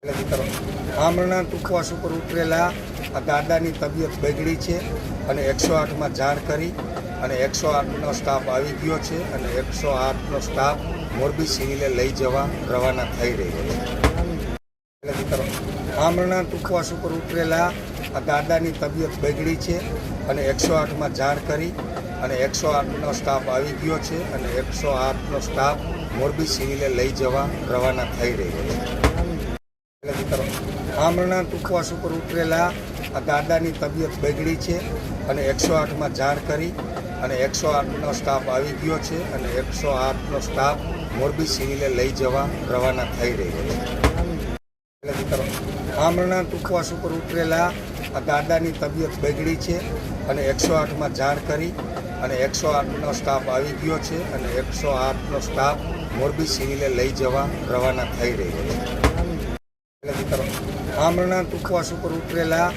આમરણના ટૂંકવાસ ઉપર ઉતરેલા આ દાદાની તબિયત બગડી છે અને 108માં જાણ કરી અને 108નો સ્ટાફ આવી ગયો છે અને 108નો સ્ટાફ મોરબી સિવિલે લઈ જવા રવાના થઈ રહ્યો છે। આમરણના ટૂંકવાસ ઉપર ઉતરેલા આ દાદાની તબિયત બગડી છે અને 108માં જાણ કરી અને 108નો સ્ટાફ આવી ગયો છે અને 108નો સ્ટાફ મોરબી સિવિલે લઈ જવા રવાના થઈ રહ્યો છે। આમરણના ટૂંકવાસ ઉપર ઉતરેલા આ દાદાની તબિયત બગડી છે અને 108માં જાણ કરી અને 108નો સ્ટાફ આવી ગયો છે અને 108નો સ્ટાફ મોરબી સિવિલે લઈ જવા રવાના થઈ રહ્યો છે। આમરણના ટૂંકવાસ ઉપર ઉતરેલા આ દાદાની તબિયત બગડી છે અને 108માં જાણ કરી અને 108નો સ્ટાફ આવી ગયો છે અને 108નો સ્ટાફ મોરબી સિવિલે લઈ જવા રવાના થઈ રહ્યો છે। આમરણના ટૂંકવાસ ઉપર ઉતરેલા